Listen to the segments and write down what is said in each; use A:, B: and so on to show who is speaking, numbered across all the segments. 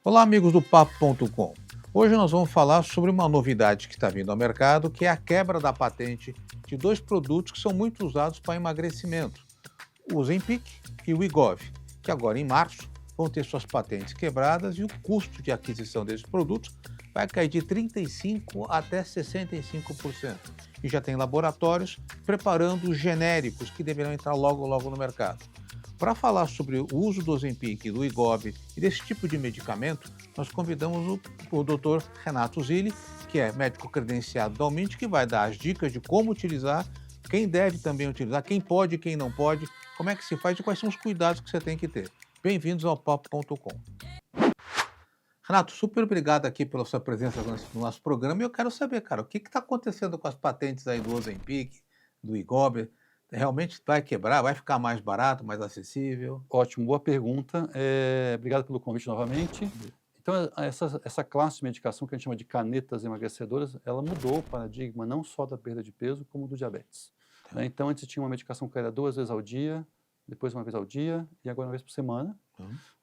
A: Olá, amigos do Papo.com. Hoje nós vamos falar sobre uma novidade que está vindo ao mercado, que é a quebra da patente de dois produtos que são muito usados para emagrecimento, o Ozempic e o Wegovy, que agora em março vão ter suas patentes quebradas e o custo de aquisição desses produtos vai cair de 35% até 65%. E já tem laboratórios preparando os genéricos que deverão entrar logo no mercado. Para falar sobre o uso do Ozempic, do Wegovy e desse tipo de medicamento, nós convidamos o Dr. Renato Zilli, que é médico credenciado da Almint, que vai dar as dicas de como utilizar, quem deve também utilizar, quem pode e quem não pode, como é que se faz e quais são os cuidados que você tem que ter. Bem-vindos ao Papo.com. Renato, super obrigado aqui pela sua presença no nosso programa e eu quero saber, cara, o que está acontecendo com as patentes aí do Ozempic, do Wegovy? Realmente vai quebrar? Vai ficar mais barato, mais acessível?
B: Ótimo, boa pergunta. Obrigado pelo convite novamente. Então, essa classe de medicação que a gente chama de canetas emagrecedoras, ela mudou o paradigma não só da perda de peso, como do diabetes.
A: Tá.
B: Né? Então, antes tinha uma medicação que era 2 vezes ao dia, depois uma vez ao dia, e agora uma vez por semana.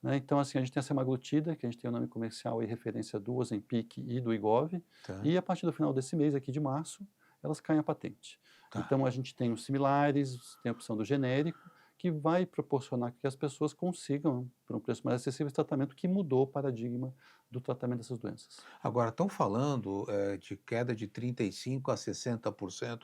B: Né? Então, assim, a gente tem a semaglutida, que a gente tem o nome comercial e referência do Ozempic e do Wegovy,
A: Tá.
B: e a partir do final desse mês, aqui de março, elas caem a patente.
A: Tá.
B: Então, a gente tem os similares, tem a opção do genérico, que vai proporcionar que as pessoas consigam, por um preço mais acessível, esse tratamento que mudou o paradigma do tratamento dessas doenças.
A: Agora, estão falando de queda de 35% a 60%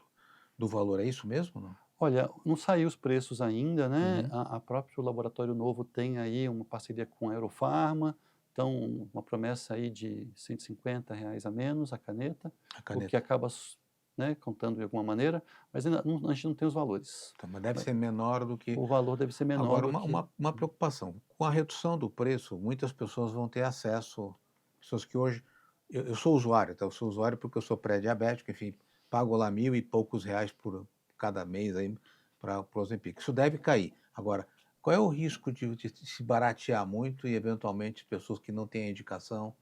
A: do valor, é isso mesmo? Não?
B: Olha, não saiu os preços ainda, né?
A: Uhum.
B: A próprio Laboratório Novo tem aí uma parceria com a Eurofarma, então uma promessa aí de R$ 150 a menos a caneta,
A: A
B: o
A: caneta.
B: que acaba, né, contando de alguma maneira, mas ainda a gente não tem os valores.
A: Tá, mas deve ser menor do que...
B: O valor deve ser menor
A: Agora,
B: do que...
A: uma preocupação. Com a redução do preço, muitas pessoas vão ter acesso, pessoas que hoje... Eu sou usuário, tá? Eu sou usuário porque eu sou pré-diabético, enfim, pago lá R$ 1.000 e poucos por cada mês aí para o Ozempic. Isso deve cair. Agora, qual é o risco de se baratear muito e, eventualmente, pessoas que não têm a indicação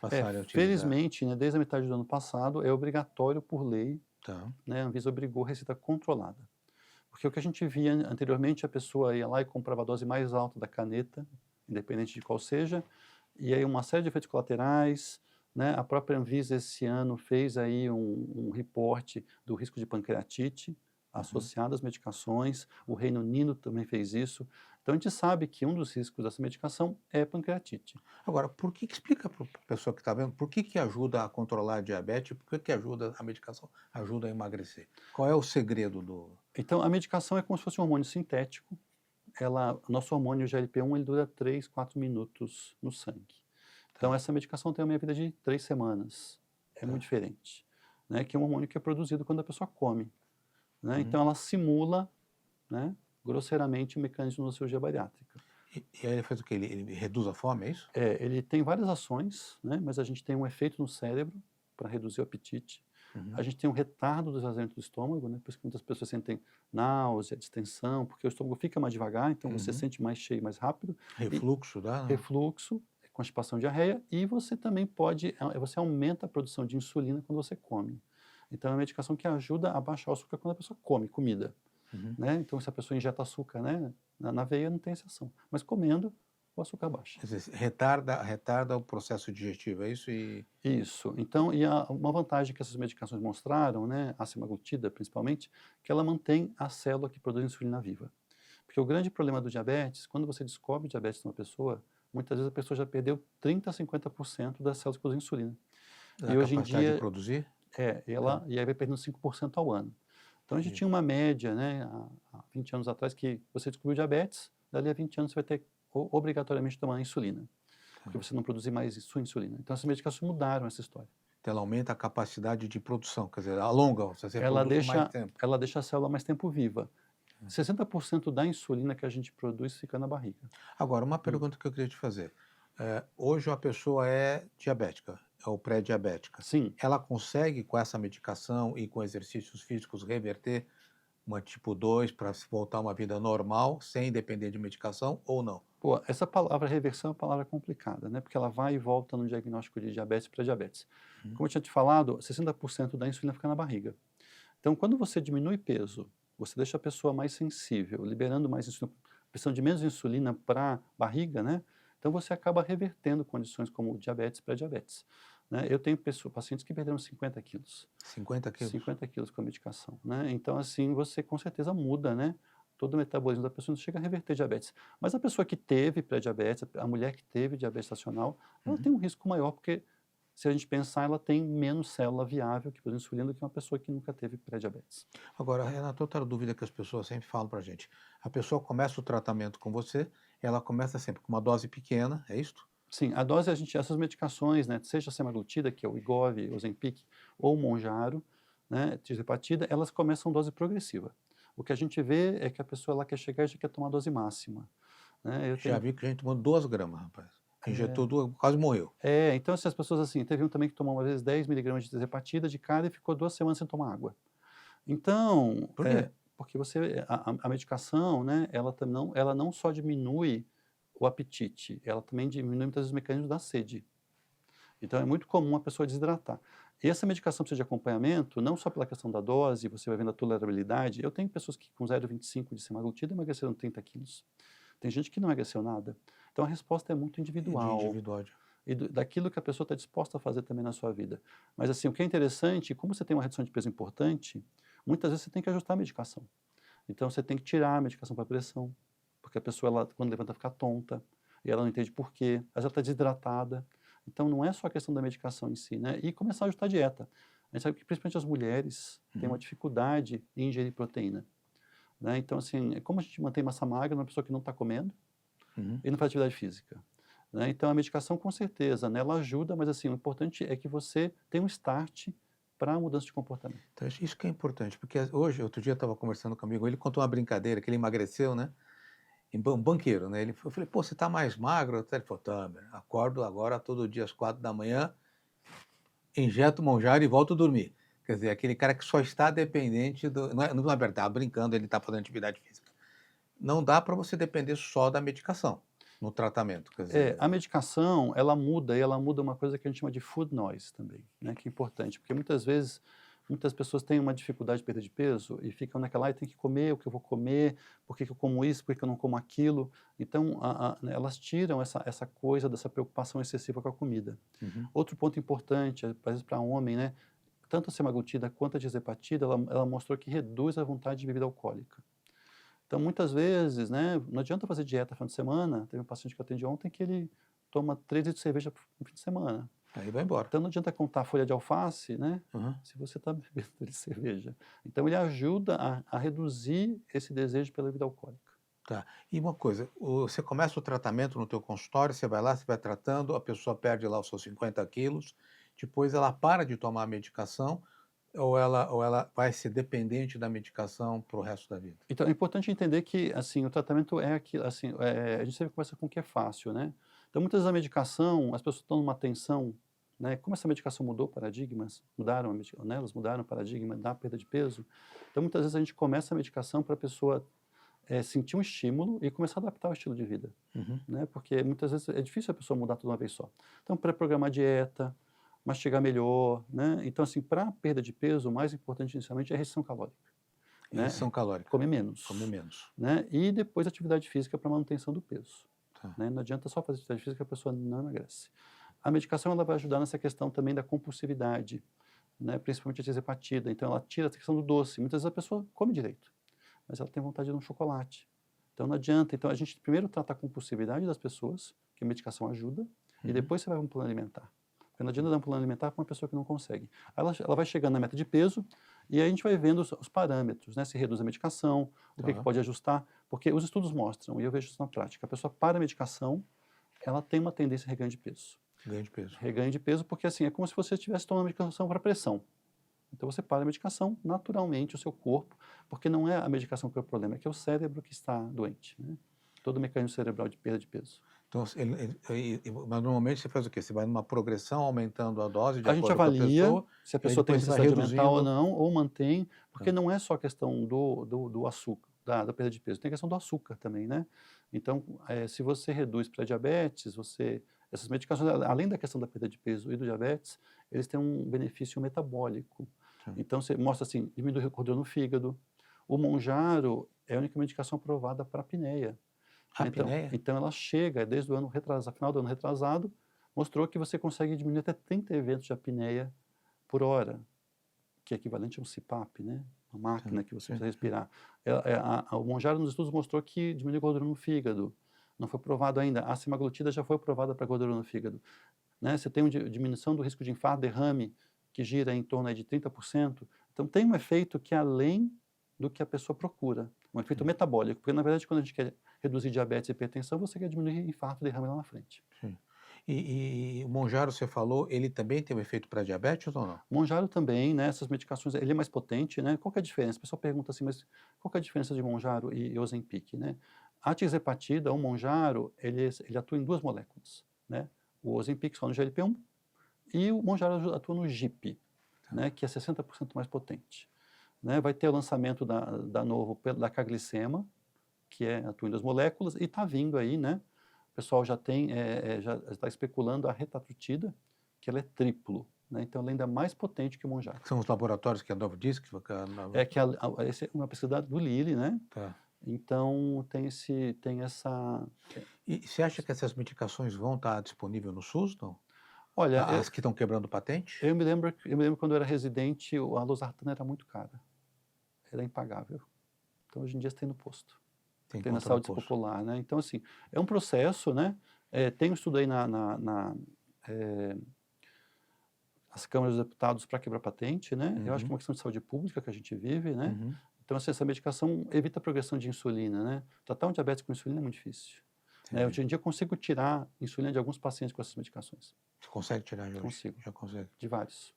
A: passarem a utilizar?
B: Felizmente, né, desde a metade do ano passado, é obrigatório por lei,
A: Tá.
B: né, a Anvisa obrigou receita controlada. Porque o que a gente via anteriormente, a pessoa ia lá e comprava a dose mais alta da caneta, independente de qual seja, e aí uma série de efeitos colaterais, né? A própria Anvisa esse ano fez aí um reporte do risco de pancreatite associado às medicações, o Reino Unido também fez isso. Então a gente sabe que um dos riscos dessa medicação é pancreatite.
A: Agora, por que explica para a pessoa que está vendo, por que ajuda a controlar a diabetes, por que ajuda a medicação, ajuda a emagrecer? Qual é o segredo do...
B: Então a medicação é como se fosse um hormônio sintético. Nosso hormônio GLP-1 ele dura 3, 4 minutos no sangue. Então
A: Tá,
B: essa medicação tem uma meia-vida de 3 semanas. É
A: tá.
B: muito diferente, né, que é um hormônio que é produzido quando a pessoa come, né.
A: Uhum.
B: Então ela simula, né, grosseiramente o mecanismo da cirurgia bariátrica.
A: E aí ele faz o quê? Ele reduz a fome, é isso?
B: Ele tem várias ações, né, mas a gente tem um efeito no cérebro para reduzir o apetite. A
A: Uhum.
B: gente tem um retardo do esvaziamento do estômago, né, por isso que muitas pessoas sentem náusea, distensão, porque o estômago fica mais devagar, então você
A: Uhum.
B: sente mais cheio mais rápido, e
A: Refluxo dá, não?
B: refluxo, constipação, diarreia, e você também pode, você aumenta a produção de insulina quando você come. Então é uma medicação que ajuda a baixar o açúcar quando a pessoa come comida,
A: Uhum.
B: né. Então se a pessoa injeta açúcar, né, na veia não tem essa ação, mas comendo o açúcar baixa.
A: Quer dizer, retarda o processo digestivo, é isso? E...
B: Isso. Então, uma vantagem que essas medicações mostraram, né, a semaglutida principalmente, que ela mantém a célula que produz insulina viva. Porque o grande problema do diabetes, quando você descobre diabetes numa pessoa, muitas vezes a pessoa já perdeu 30 a 50% das células que produzem insulina.
A: a
B: E hoje em
A: capacidade de
B: dia,
A: produzir?
B: ela,
A: Tá,
B: e aí vai perdendo 5% ao ano. Então a gente
A: entendi.
B: tinha uma média, né, há 20 anos atrás, que você descobriu diabetes, dali a 20 anos você vai ter obrigatoriamente tomar insulina, porque
A: Tá.
B: você não produzir mais sua insulina. Então essas medicações mudaram essa história.
A: Então ela aumenta a capacidade de produção, quer dizer, alonga, você
B: Ela
A: produz por mais
B: deixa
A: tempo.
B: ela deixa a célula mais tempo viva. 60% da insulina que a gente produz fica na barriga.
A: Agora, uma
B: Hum.
A: pergunta que eu queria te fazer. Hoje a pessoa é diabética, ou pré-diabética.
B: Sim.
A: Ela consegue, com essa medicação e com exercícios físicos, reverter uma tipo 2 para voltar a uma vida normal, sem depender de medicação, ou não?
B: Pô, essa palavra reversão é uma palavra complicada, né, porque ela vai e volta no diagnóstico de diabetes e pré-diabetes.
A: Uhum.
B: Como eu tinha te falado, 60% da insulina fica na barriga. Então, quando você diminui peso, você deixa a pessoa mais sensível, liberando mais insulina, precisando de menos insulina para barriga, né, Então você acaba revertendo condições como diabetes, pré-diabetes, né? Eu tenho pacientes que perderam 50 quilos.
A: 50 quilos.
B: 50 quilos com a medicação, né? Então, assim, você com certeza muda, né, todo o metabolismo da pessoa, não chega a reverter diabetes. Mas a pessoa que teve pré-diabetes, a mulher que teve diabetes estacional, ela
A: Uhum.
B: tem um risco maior, porque se a gente pensar, ela tem menos célula viável que produz insulina do que uma pessoa que nunca teve pré-diabetes.
A: Agora, Renato, outra dúvida que as pessoas sempre falam para a gente. A pessoa começa o tratamento com você, ela começa sempre com uma dose pequena, é isso?
B: Sim, a dose, essas medicações, né, seja a semaglutida, que é o Wegovy, o Ozempic, ou o Mounjaro, né, tirzepatida, elas começam dose progressiva. O que a gente vê é que a pessoa ela quer chegar e já quer tomar a dose máxima, né? Eu
A: Já
B: tenho
A: vi que a gente tomou 2 gramas, rapaz.
B: é,
A: Injetou duas, quase morreu.
B: então essas pessoas assim, teve um também que tomou uma vez 10 miligramas de tirzepatida de cara e ficou 2 semanas sem tomar água. Então,
A: Por quê?
B: porque a medicação, né, ela não só diminui o apetite, ela também diminui muitas vezes os mecanismos da sede. Então é muito comum a pessoa desidratar. E essa medicação precisa de acompanhamento, não só pela questão da dose, você vai vendo a tolerabilidade. Eu tenho pessoas que com 0,25 de semaglutida emagreceram 30 quilos. Tem gente que não emagreceu nada. Então a resposta é muito
A: De
B: individual
A: individual.
B: e daquilo que a pessoa está disposta a fazer também na sua vida. Mas assim, o que é interessante, como você tem uma redução de peso importante, muitas vezes você tem que ajustar a medicação. Então você tem que tirar a medicação para pressão, porque a pessoa, ela, quando levanta, fica tonta, e ela não entende por quê, às vezes ela está desidratada. Então não é só a questão da medicação em si, né? E começar a ajustar a dieta. A gente sabe que principalmente as mulheres têm uma dificuldade em ingerir proteína, né? Então assim, como a gente mantém massa magra numa pessoa que não está comendo
A: Uhum.
B: e não faz atividade física, né? Então a medicação com certeza, né, ela ajuda, mas assim, o importante é que você tenha um start para a mudança de comportamento.
A: Então, isso que é importante, porque hoje, outro dia eu estava conversando com um amigo, ele contou uma brincadeira, que ele emagreceu, né? Um banqueiro, né? Eu falei, pô, você tá mais magro? Ele falou, tá, acordo agora todo dia às 4 da manhã, injeto Monjaro e volto a dormir. Quer dizer, aquele cara que só está dependente do. Não é verdade, brincando, ele está fazendo atividade física. Não dá para você depender só da medicação no tratamento. Quer dizer,
B: A medicação, ela muda, e ela muda uma coisa que a gente chama de food noise também, né, que é importante, porque muitas vezes, muitas pessoas têm uma dificuldade de perda de peso e ficam naquela, tem que comer, o que eu vou comer, por que que eu como isso, por que que eu não como aquilo. Então, né, elas tiram essa coisa dessa preocupação excessiva com a comida.
A: uhum,
B: Outro ponto importante, às vezes para homem, né, tanto a semaglutida quanto a diazepatida, ela mostrou que reduz a vontade de bebida alcoólica. Então, muitas vezes, né, não adianta fazer dieta no final de semana. Teve um paciente que eu atendi ontem que ele toma 3 litros de cerveja no fim de semana.
A: aí vai embora.
B: Então, não adianta contar a folha de alface, né,
A: Uhum,
B: se você está bebendo de cerveja. Então, ele ajuda a reduzir esse desejo pela bebida alcoólica.
A: tá. E uma coisa, você começa o tratamento no teu consultório, você vai lá, você vai tratando, a pessoa perde lá os seus 50 quilos, depois ela para de tomar a medicação, ou ela vai ser dependente da medicação para o resto da vida?
B: Então, é importante entender que, assim, o tratamento é aquilo, assim, a gente sempre começa com o que é fácil, né. Então, muitas vezes a medicação, as pessoas estão numa tensão, né, como essa medicação mudou paradigmas, né, elas mudaram o paradigma da perda de peso, então muitas vezes a gente começa a medicação para a pessoa, sentir um estímulo e começar a adaptar o estilo de vida,
A: Uhum,
B: né, porque muitas vezes é difícil a pessoa mudar tudo de uma vez só. Então, pré-programar a dieta, mastigar melhor, né. Então, assim, para a perda de peso, o mais importante inicialmente é a restrição calórica, né,
A: restrição calórica,
B: comer
A: comer
B: menos,
A: menos.
B: né, e depois atividade física para manutenção do peso,
A: Tá.
B: né, não adianta só fazer atividade física que a pessoa não emagrece. A medicação ela vai ajudar nessa questão também da compulsividade, né, principalmente a tirzepatida, então ela tira essa questão do doce, muitas vezes a pessoa come direito, mas ela tem vontade de um chocolate, então não adianta, então a gente primeiro trata a compulsividade das pessoas, que a medicação ajuda, e
A: Uhum,
B: depois você vai para um plano alimentar. Porque não adianta dar um plano alimentar para uma pessoa que não consegue. Aí ela vai chegando na meta de peso e aí a gente vai vendo os parâmetros, né? Se reduz a medicação, o que
A: tá.
B: pode ajustar, porque os estudos mostram, e eu vejo isso na prática, a pessoa para a medicação, ela tem uma tendência a reganho de peso.
A: Ganho de peso.
B: Reganho de peso porque assim, é como se você estivesse tomando medicação para pressão. Então você para a medicação, naturalmente o seu corpo, porque não é a medicação que é o problema, é que é o cérebro que está doente, né? Todo o mecanismo cerebral de perda de peso.
A: Então, mas normalmente você faz o quê? Você vai numa progressão, aumentando a dose de
B: A gente
A: acordo com a
B: avalia
A: pessoa,
B: se a
A: e aí
B: pessoa tem
A: depois você vai
B: necessidade de aumentar ou
A: reduzindo.
B: não, ou mantém, porque
A: Tá.
B: não é só a questão do açúcar, da perda de peso, tem a questão do açúcar também, né? Então, se você reduz para diabetes, essas medicações, além da questão da perda de peso e do diabetes, eles têm um benefício metabólico.
A: Tá.
B: Então, você mostra assim, diminui o gordura no fígado. O Mounjaro é a única medicação aprovada para apneia.
A: A
B: Então,
A: apneia?
B: então ela chega, desde o ano retrasado, final do ano retrasado, mostrou que você consegue diminuir até 30 eventos de apneia por hora, que é equivalente a um CPAP, né? Uma
A: Sim,
B: máquina que você
A: sim,
B: precisa
A: sim.
B: respirar. O Monjaro nos estudos mostrou que diminui gordura no fígado. Não foi provado ainda. A semaglutida já foi provada para gordura no fígado. Né? Você tem uma diminuição do risco de infarto, derrame, que gira em torno aí de 30%. Então tem um efeito que é além do que a pessoa procura, um efeito
A: Sim,
B: metabólico, porque na verdade quando a gente quer reduzir diabetes e hipertensão, você quer diminuir infarto e derrame lá na frente.
A: sim. E o Monjaro, você falou, ele também tem um efeito para diabetes ou não?
B: O Monjaro também, né, essas medicações, ele é mais potente, né? Qual que é a diferença? O pessoal pergunta assim, mas qual que é a diferença de Monjaro e Ozempic, né? A tirzepatida, o Monjaro, ele atua em duas moléculas, né? O Ozempic só no GLP-1 e o Monjaro atua no GIP,
A: Tá.
B: né, que é 60% mais potente. Né? Vai ter o lançamento da Novo, da Caglicema, que atua em duas moléculas, e está vindo aí, né? O pessoal já já está especulando a retatrutida, que ela é triplo, né? Então ela é ainda mais potente que o Monjaro.
A: São os laboratórios que a Novo Disk, que a
B: É que essa é uma pesquisa do Lilly, né?
A: tá.
B: Então tem essa...
A: E você acha que essas medicações vão estar disponíveis no SUS, não?
B: Olha,
A: As que estão quebrando patente?
B: eu me lembro quando eu era residente, a losartana era muito cara, era impagável. Então hoje em dia você tem no posto.
A: Tem
B: Tem na
A: conta no
B: saúde
A: posto.
B: popular, né? Então, assim, é um processo, né? Tem um estudo aí nas câmaras dos deputados para quebrar patente, né? Eu acho que é
A: Uhum,
B: uma questão de saúde pública que a gente vive, né?
A: uhum,
B: Então, assim, essa medicação evita a progressão de insulina, né? Tratar um diabetes com insulina é muito difícil. Né?
A: entendi.
B: Hoje em dia eu consigo tirar insulina de alguns pacientes com essas medicações.
A: Você consegue tirar já hoje?
B: Consigo,
A: Já consegue.
B: de vários.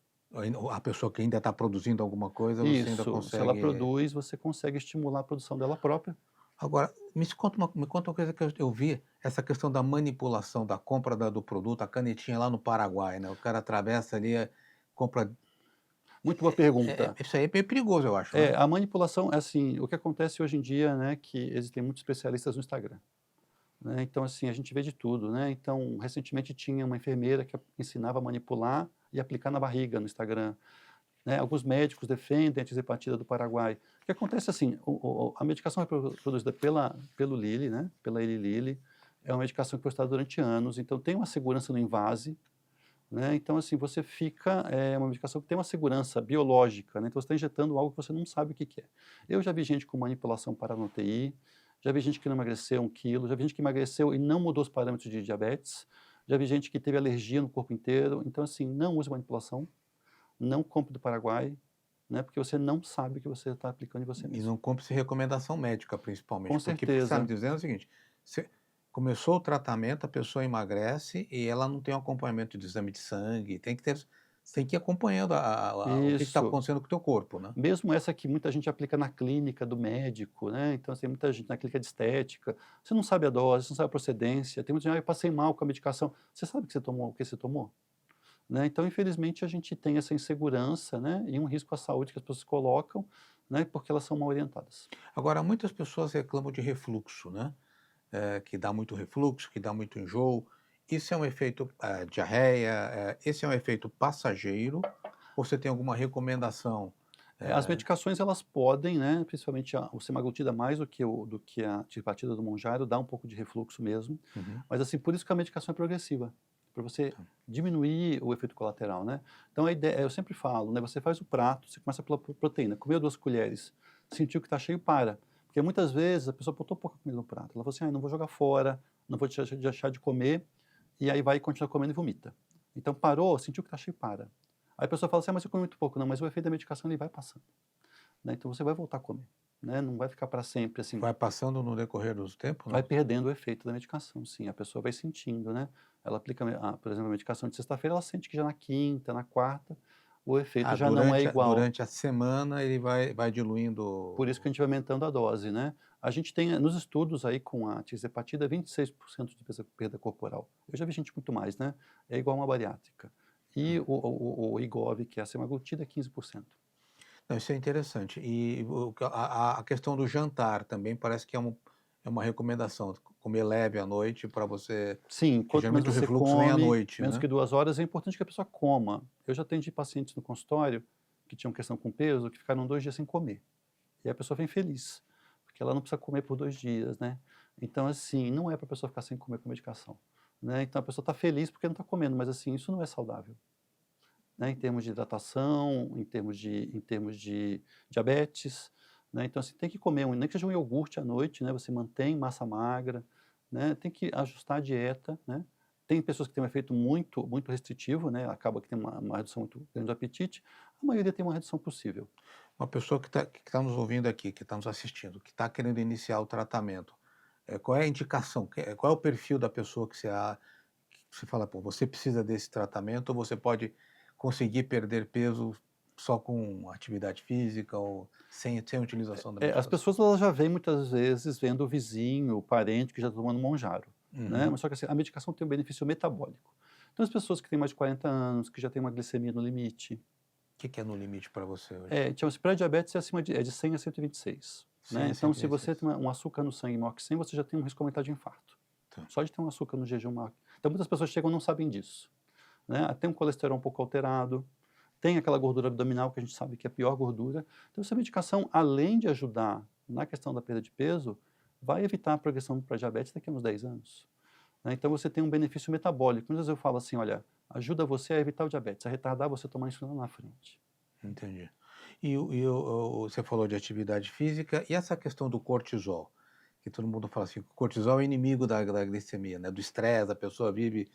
A: A pessoa que ainda está produzindo alguma coisa, você ainda
B: Isso, se ela
A: consegue.
B: produz, você consegue estimular a produção dela própria.
A: Agora, me conta uma coisa que eu vi, essa questão da manipulação da compra do produto, a canetinha lá no Paraguai, né? O cara atravessa ali, compra.
B: Muito boa pergunta.
A: Isso aí é meio perigoso, eu acho, né?
B: A manipulação é assim, o que acontece hoje em dia, né, que existem muitos especialistas no Instagram, né, então assim, a gente vê de tudo, né, então recentemente tinha uma enfermeira que ensinava a manipular e aplicar na barriga no Instagram, né, alguns médicos defendem a tisepatida do Paraguai. O que acontece assim, a medicação é produzida pelo Lilly, né, pela Eli Lilly, é uma medicação que foi estudada durante anos, então tem uma segurança no invase, né? Então, assim, você fica, é uma medicação que tem uma segurança biológica, né? Então, você está injetando algo que você não sabe o que que é. Eu já vi gente com manipulação para no UTI, já vi gente que não emagreceu 1 quilo, já vi gente que emagreceu e não mudou os parâmetros de diabetes, já vi gente que teve alergia no corpo inteiro. Então, assim, não use manipulação, não compre do Paraguai, né? Porque você não sabe o que você está aplicando em você
A: E
B: mesmo.
A: não compre sem recomendação médica,
B: Com
A: principalmente, porque o que você está me
B: certeza.
A: dizendo é o seguinte: você começou o tratamento, a pessoa emagrece e ela não tem um acompanhamento de exame de sangue, tem que ter, você tem que ir acompanhando o que está
B: Isso.
A: acontecendo com o teu corpo, né?
B: Mesmo essa que muita gente aplica na clínica do médico, né, então, assim, muita gente na clínica de estética, você não sabe a dose, você não sabe a procedência, tem muita gente: "Ah, eu passei mal com a medicação", você sabe que você tomou o que você tomou? Né, então infelizmente a gente tem essa insegurança, né, e um risco à saúde que as pessoas colocam, né, porque elas são mal orientadas.
A: Agora, muitas pessoas reclamam de refluxo, né? Que dá muito refluxo, que dá muito enjoo. Isso é um efeito diarreia? Esse é um efeito passageiro? Ou você tem alguma recomendação?
B: As medicações elas podem, né, principalmente o semaglutida mais do que a tirzepatida do Mounjaro, dá um pouco de refluxo mesmo,
A: Uhum,
B: mas assim, por isso que a medicação é progressiva, para você
A: tá.
B: diminuir o efeito colateral, né. Então a ideia, eu sempre falo, né, você faz o prato, você começa pela proteína, comeu 2 colheres, sentiu que está cheio, para. Porque muitas vezes a pessoa botou pouca comida no prato, ela falou assim: "Ai, não vou jogar fora, não vou deixar de comer", e aí vai continuar comendo e vomita. Então parou, sentiu que está cheio, para. Aí a pessoa fala assim: "Ah, mas eu comi muito pouco". Não, mas o efeito da medicação ele vai passando, né, então você vai voltar a comer, né, não vai ficar para sempre assim,
A: Vai passando no decorrer dos tempos,
B: vai
A: não?
B: perdendo o efeito da medicação, sim, a pessoa vai sentindo, né. Ela aplica, por exemplo, a medicação de sexta-feira, ela sente que já na quinta, na quarta, o efeito já não é igual.
A: Durante a semana ele vai
B: Por isso que a
A: diluindo.
B: gente vai aumentando a dose, né. A gente tem nos estudos aí com a tirzepatida 26% de perda corporal. Eu já vi gente muito mais, né, é igual uma bariátrica. E
A: Tá.
B: o Wegovy, que é a semaglutida, é 15%.
A: Não, isso é interessante. E a questão do jantar também parece que é uma recomendação, comer leve à noite para você,
B: Sim,
A: que
B: quanto menos
A: geralmente o
B: você
A: refluxo vem à
B: come,
A: noite,
B: menos
A: né?
B: que 2 horas, é importante que a pessoa coma. Eu já atendi pacientes no consultório que tinham questão com peso, que ficaram 2 dias sem comer. E a pessoa vem feliz, porque ela não precisa comer por 2 dias, né. Então, assim, não é para a pessoa ficar sem comer com medicação, né? Então, a pessoa está feliz porque não está comendo, mas, assim, isso não é saudável, né? Em termos de hidratação, em termos de diabetes, né? Então, assim, tem que comer, nem que seja um iogurte à noite, né? Você mantém massa magra, né? Tem que ajustar a dieta, né? Tem pessoas que têm um efeito muito, muito restritivo, né? Acaba que tem uma redução muito grande do apetite. A maioria tem uma redução possível.
A: Uma pessoa que tá nos ouvindo aqui, que está nos assistindo, que está querendo iniciar o tratamento, qual é a indicação? Qual é o perfil da pessoa que você fala: "Pô, você precisa desse tratamento", ou você pode conseguir perder peso só com atividade física ou sem utilização da
B: As
A: medicação?
B: pessoas elas já vêm muitas vezes vendo o vizinho, o parente que já está tomando Monjaro, né,
A: Uhum.
B: mas só que assim, a medicação tem um benefício metabólico. Então as pessoas que têm mais de 40 anos, que já têm uma glicemia no limite,
A: Que é no limite para você hoje?
B: chama-se pré-diabetes é de 100 a 126,
A: 100
B: né,
A: a
B: então se você
A: 126.
B: tem um açúcar no sangue maior que 100, você já tem um risco aumentado de infarto,
A: Tá.
B: só de ter um açúcar no jejum maior. Então muitas pessoas chegam e não sabem disso, né, tem um colesterol um pouco alterado, tem aquela gordura abdominal que a gente sabe que é a pior gordura. Então, essa medicação, além de ajudar na questão da perda de peso, vai evitar a progressão para diabetes daqui a uns 10 anos, né. Então, você tem um benefício metabólico. Muitas vezes eu falo assim: "Olha, ajuda você a evitar o diabetes, a retardar você tomar insulina lá na frente".
A: Entendi. Você falou de atividade física e essa questão do cortisol, que todo mundo fala assim, que o cortisol é inimigo da glicemia, né, do estresse, a pessoa vive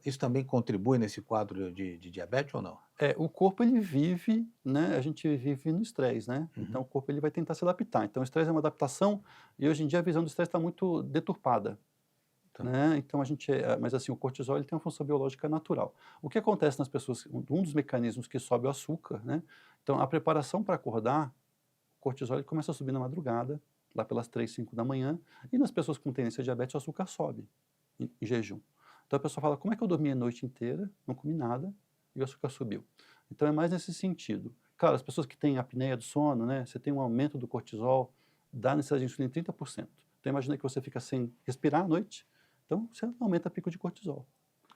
A: isso também contribui nesse quadro de diabetes ou não?
B: O corpo ele vive, né, a gente vive no estresse, né, então
A: Uhum.
B: o corpo ele vai tentar se adaptar. Então o estresse é uma adaptação e hoje em dia a visão do estresse está muito deturpada.
A: Tá.
B: Né, então a gente mas assim, o cortisol ele tem uma função biológica natural. O que acontece nas pessoas um dos mecanismos que sobe o açúcar, né, então a preparação para acordar, o cortisol ele começa a subir na madrugada, lá pelas 3, 5 da manhã, e nas pessoas com tendência a diabetes o açúcar sobe em jejum. Então a pessoa fala: "Como é que eu dormi a noite inteira, não comi nada e o açúcar subiu?". Então é mais nesse sentido. Claro, as pessoas que têm apneia do sono, né, você tem um aumento do cortisol, dá necessidade de insulina em 30%. Então imagina que você fica sem respirar à noite, então você aumenta pico de cortisol.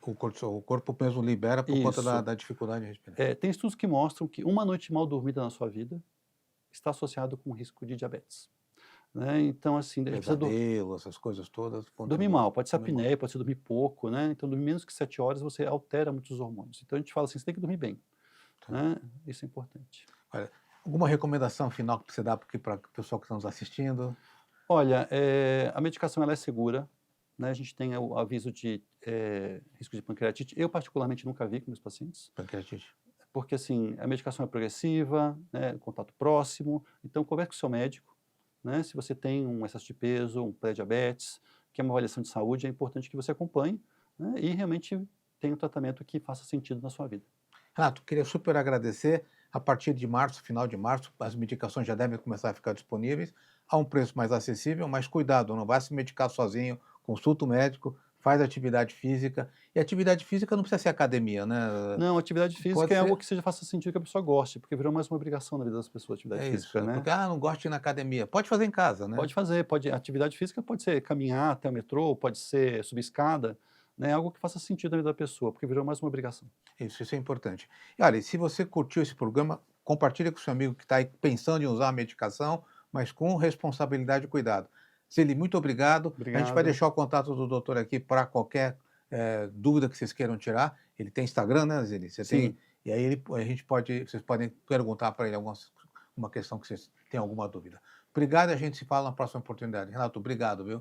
A: O corpo mesmo libera por conta da
B: Isso.
A: da dificuldade de respirar.
B: Tem estudos que mostram que uma noite mal dormida na sua vida está associado com risco de diabetes, né, então assim, a gente precisa
A: Pesadelo, essas coisas todas
B: dormir
A: contribuem.
B: mal, pode ser
A: Dormir mal.
B: apneia, pode ser dormir pouco, né, então dormir menos que 7 horas você altera muitos hormônios. Então a gente fala assim: "Você tem que dormir bem",
A: Tá.
B: né, isso é importante.
A: Olha, alguma recomendação final que você dá para o pessoal que está nos assistindo?
B: Olha, a medicação ela é segura, né, a gente tem o aviso de, risco de pancreatite, eu particularmente nunca vi com meus pacientes.
A: Pancreatite?
B: Porque, assim, a medicação é progressiva, né, contato próximo, então converse com o seu médico, né, se você tem um excesso de peso, um pré-diabetes, que é uma avaliação de saúde, é importante que você acompanhe, né, e realmente tenha um tratamento que faça sentido na sua vida.
A: Renato, queria super agradecer. A partir de março, final de março, as medicações já devem começar a ficar disponíveis a um preço mais acessível, mas cuidado, não vá se medicar sozinho, consulta o médico, faz atividade física. E atividade física não precisa ser academia, né?
B: Não, atividade física
A: Pode
B: é algo
A: ser,
B: que seja faça sentido que a pessoa goste, porque virou mais uma obrigação na vida das pessoas, atividade
A: é isso,
B: física,
A: é
B: né.
A: porque, não gosto de ir na academia. Pode fazer em casa, né?
B: Pode fazer, pode atividade física pode ser caminhar até o metrô, pode ser subir escada, né, algo que faça sentido na vida da pessoa, porque virou mais uma obrigação.
A: Isso é importante. E olha, e se você curtiu esse programa, compartilha com seu amigo que está aí pensando em usar a medicação, mas com responsabilidade e cuidado. Zeli, muito obrigado. A gente vai
B: Obrigado.
A: deixar o contato do doutor aqui para qualquer dúvida que vocês queiram tirar. Ele tem Instagram, né, Zeli? Você tem,
B: Sim.
A: e aí vocês podem perguntar para ele uma questão que vocês têm alguma dúvida. Obrigado, e a gente se fala na próxima oportunidade. Renato, obrigado, viu?